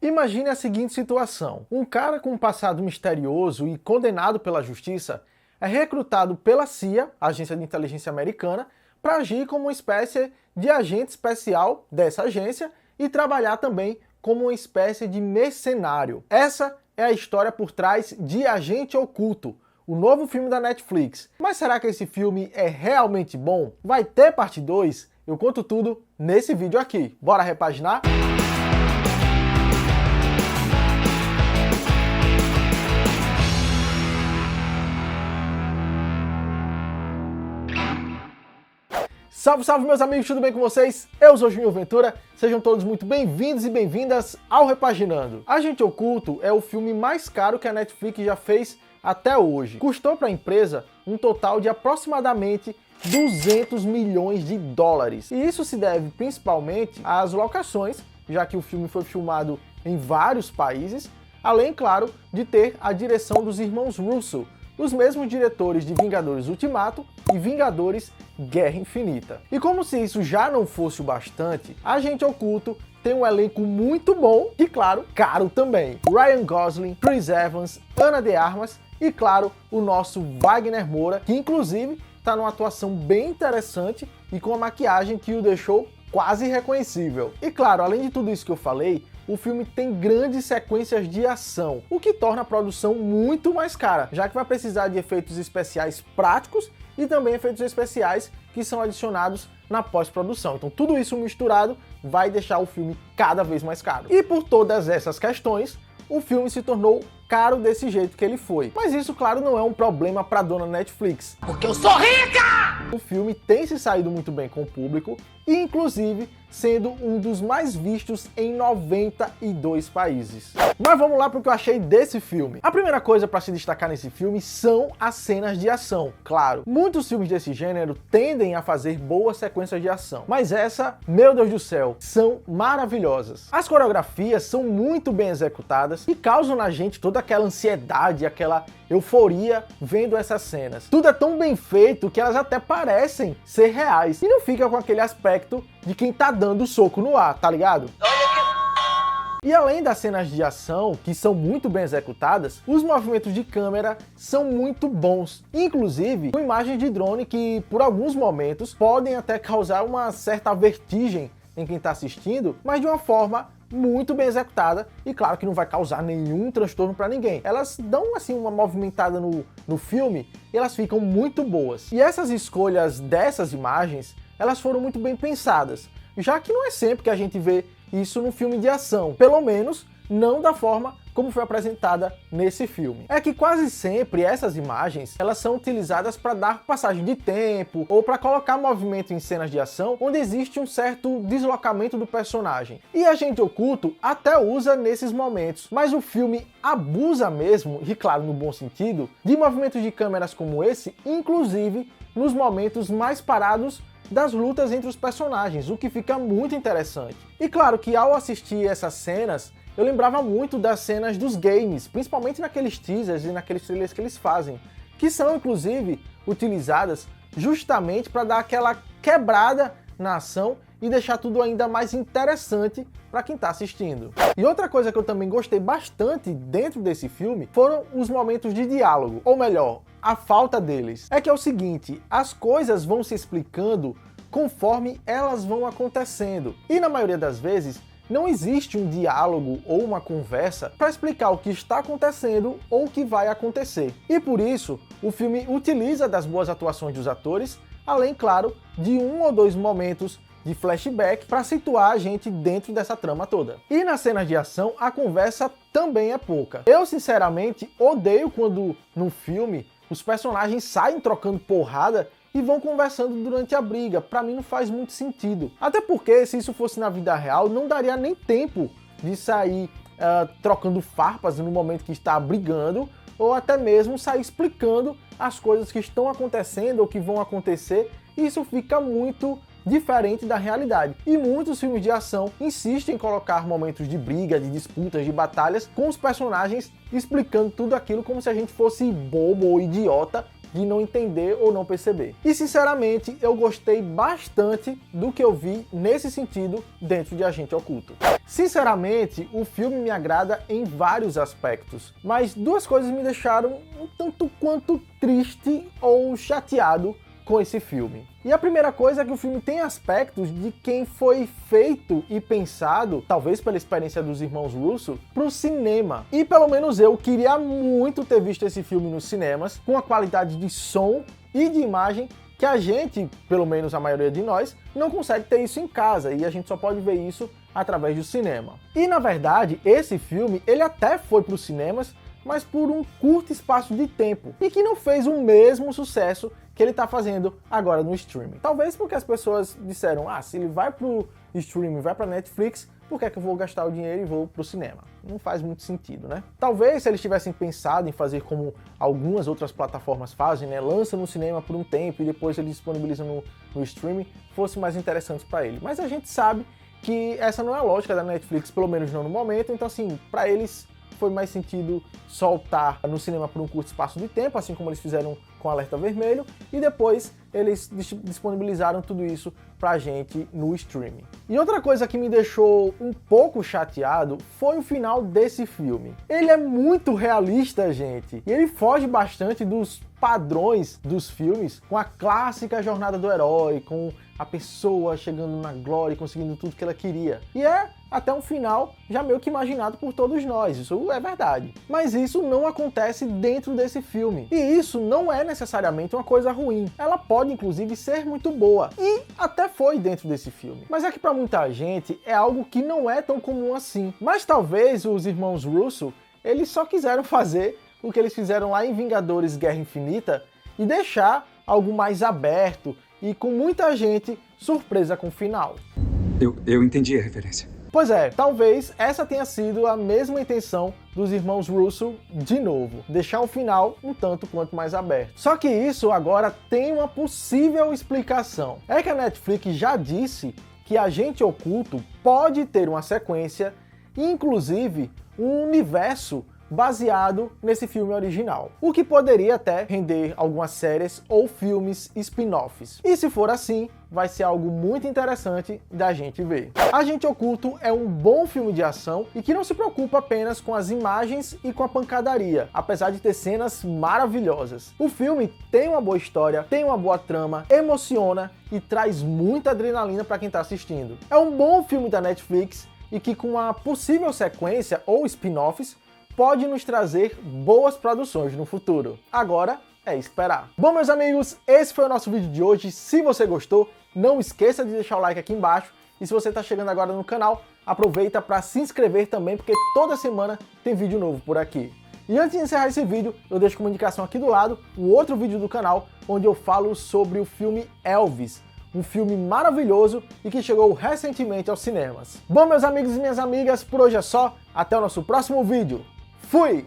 Imagine a seguinte situação: um cara com um passado misterioso e condenado pela justiça é recrutado pela CIA, a Agência de Inteligência Americana, para agir como uma espécie de agente especial dessa agência e trabalhar também como uma espécie de mercenário. Essa é a história por trás de Agente Oculto, o novo filme da Netflix. Mas será que esse filme é realmente bom? Vai ter parte 2? Eu conto tudo nesse vídeo aqui. Bora repaginar? Salve, salve meus amigos, tudo bem com vocês? Eu sou Júnior Ventura, sejam todos muito bem-vindos e bem-vindas ao Repaginando. Agente Oculto é o filme mais caro que a Netflix já fez até hoje. Custou para a empresa um total de aproximadamente 200 milhões de dólares. E isso se deve principalmente às locações, já que o filme foi filmado em vários países, além, claro, de ter a direção dos irmãos Russo, os mesmos diretores de Vingadores Ultimato e Vingadores Guerra Infinita. E como se isso já não fosse o bastante, Agente Oculto tem um elenco muito bom e, claro, caro também. Ryan Gosling, Chris Evans, Ana de Armas e, claro, o nosso Wagner Moura, que inclusive está numa atuação bem interessante e com uma maquiagem que o deixou quase irreconhecível. E claro, além de tudo isso que eu falei, o filme tem grandes sequências de ação, o que torna a produção muito mais cara, já que vai precisar de efeitos especiais práticos e também efeitos especiais que são adicionados na pós-produção. Então tudo isso misturado vai deixar o filme cada vez mais caro. E por todas essas questões, o filme se tornou caro desse jeito que ele foi. Mas isso, claro, não é um problema para dona Netflix. Porque eu sou rica! O filme tem se saído muito bem com o público e, inclusive, sendo um dos mais vistos em 92 países. Mas vamos lá para o que eu achei desse filme. A primeira coisa para se destacar nesse filme são as cenas de ação. Claro, muitos filmes desse gênero tendem a fazer boas sequências de ação, mas essa, meu Deus do céu, são maravilhosas. As coreografias são muito bem executadas e causam na gente toda aquela ansiedade, aquela euforia vendo essas cenas. Tudo é tão bem feito que elas até parecem ser reais e não fica com aquele aspecto de quem tá dando soco no ar, tá ligado? E além das cenas de ação, que são muito bem executadas, os movimentos de câmera são muito bons. Inclusive, com imagens de drone que, por alguns momentos, podem até causar uma certa vertigem em quem está assistindo, mas de uma forma muito bem executada e claro que não vai causar nenhum transtorno para ninguém. Elas dão assim uma movimentada no filme e elas ficam muito boas. E essas escolhas dessas imagens, elas foram muito bem pensadas, já que não é sempre que a gente vê isso no filme de ação, pelo menos não da forma como foi apresentada nesse filme. É que quase sempre essas imagens, elas são utilizadas para dar passagem de tempo ou para colocar movimento em cenas de ação onde existe um certo deslocamento do personagem. E Agente Oculto até usa nesses momentos, mas o filme abusa mesmo, e claro no bom sentido, de movimentos de câmeras como esse, inclusive nos momentos mais parados das lutas entre os personagens, o que fica muito interessante. E claro que ao assistir essas cenas, eu lembrava muito das cenas dos games, principalmente naqueles teasers e naqueles trailers que eles fazem, que são inclusive utilizadas justamente para dar aquela quebrada na ação e deixar tudo ainda mais interessante para quem está assistindo. E outra coisa que eu também gostei bastante dentro desse filme foram os momentos de diálogo, ou melhor, a falta deles. É que é o seguinte, as coisas vão se explicando conforme elas vão acontecendo. E na maioria das vezes, não existe um diálogo ou uma conversa para explicar o que está acontecendo ou o que vai acontecer. E por isso, o filme utiliza das boas atuações dos atores, além, claro, de um ou dois momentos de flashback para situar a gente dentro dessa trama toda. E nas cenas de ação, a conversa também é pouca. Eu, sinceramente, odeio quando, no filme, os personagens saem trocando porrada e vão conversando durante a briga. Pra mim não faz muito sentido. Até porque, se isso fosse na vida real, não daria nem tempo de sair trocando farpas no momento que está brigando, ou até mesmo sair explicando as coisas que estão acontecendo ou que vão acontecer. Isso fica muito diferente da realidade. E muitos filmes de ação insistem em colocar momentos de briga, de disputas, de batalhas, com os personagens explicando tudo aquilo como se a gente fosse bobo ou idiota de não entender ou não perceber. E sinceramente, eu gostei bastante do que eu vi nesse sentido dentro de Agente Oculto. Sinceramente, o filme me agrada em vários aspectos, mas duas coisas me deixaram um tanto quanto triste ou chateado com esse filme. E a primeira coisa é que o filme tem aspectos de quem foi feito e pensado, talvez pela experiência dos irmãos Russo, pro cinema. E pelo menos eu queria muito ter visto esse filme nos cinemas, com a qualidade de som e de imagem que a gente, pelo menos a maioria de nós, não consegue ter isso em casa, e a gente só pode ver isso através do cinema. E na verdade, esse filme, ele até foi pros cinemas, mas por um curto espaço de tempo, e que não fez o mesmo sucesso que ele tá fazendo agora no streaming. Talvez porque as pessoas disseram, se ele vai pro streaming, vai pra Netflix, por que é que eu vou gastar o dinheiro e vou pro cinema? Não faz muito sentido, né? Talvez se eles tivessem pensado em fazer como algumas outras plataformas fazem, né? Lança no cinema por um tempo e depois eles disponibilizam no streaming, fosse mais interessante para ele. Mas a gente sabe que essa não é a lógica da Netflix, pelo menos não no momento, então assim, para eles foi mais sentido soltar no cinema por um curto espaço de tempo, assim como eles fizeram com Alerta Vermelho, e depois eles disponibilizaram tudo isso pra gente no streaming. E outra coisa que me deixou um pouco chateado foi o final desse filme. Ele é muito realista, gente, e ele foge bastante dos padrões dos filmes, com a clássica jornada do herói, com a pessoa chegando na glória e conseguindo tudo que ela queria. E é até um final já meio que imaginado por todos nós, isso é verdade. Mas isso não acontece dentro desse filme. E isso não é necessariamente uma coisa ruim. Ela pode, inclusive, ser muito boa. E até foi dentro desse filme. Mas é que para muita gente é algo que não é tão comum assim. Mas talvez os irmãos Russo, eles só quiseram fazer o que eles fizeram lá em Vingadores Guerra Infinita e deixar algo mais aberto e com muita gente surpresa com o final. Eu entendi a referência. Pois é, talvez essa tenha sido a mesma intenção dos irmãos Russo de novo, deixar o final um tanto quanto mais aberto. Só que isso agora tem uma possível explicação. É que a Netflix já disse que Agente Oculto pode ter uma sequência, inclusive um universo baseado nesse filme original, o que poderia até render algumas séries ou filmes spin-offs. E se for assim, vai ser algo muito interessante da gente ver. Agente Oculto é um bom filme de ação e que não se preocupa apenas com as imagens e com a pancadaria, apesar de ter cenas maravilhosas. O filme tem uma boa história, tem uma boa trama, emociona e traz muita adrenalina para quem está assistindo. É um bom filme da Netflix e que com uma possível sequência ou spin-offs pode nos trazer boas produções no futuro. Agora é esperar. Bom, meus amigos, esse foi o nosso vídeo de hoje. Se você gostou, não esqueça de deixar o like aqui embaixo. E se você está chegando agora no canal, aproveita para se inscrever também, porque toda semana tem vídeo novo por aqui. E antes de encerrar esse vídeo, eu deixo como indicação aqui do lado um outro vídeo do canal, onde eu falo sobre o filme Elvis, um filme maravilhoso e que chegou recentemente aos cinemas. Bom, meus amigos e minhas amigas, por hoje é só. Até o nosso próximo vídeo. Fui!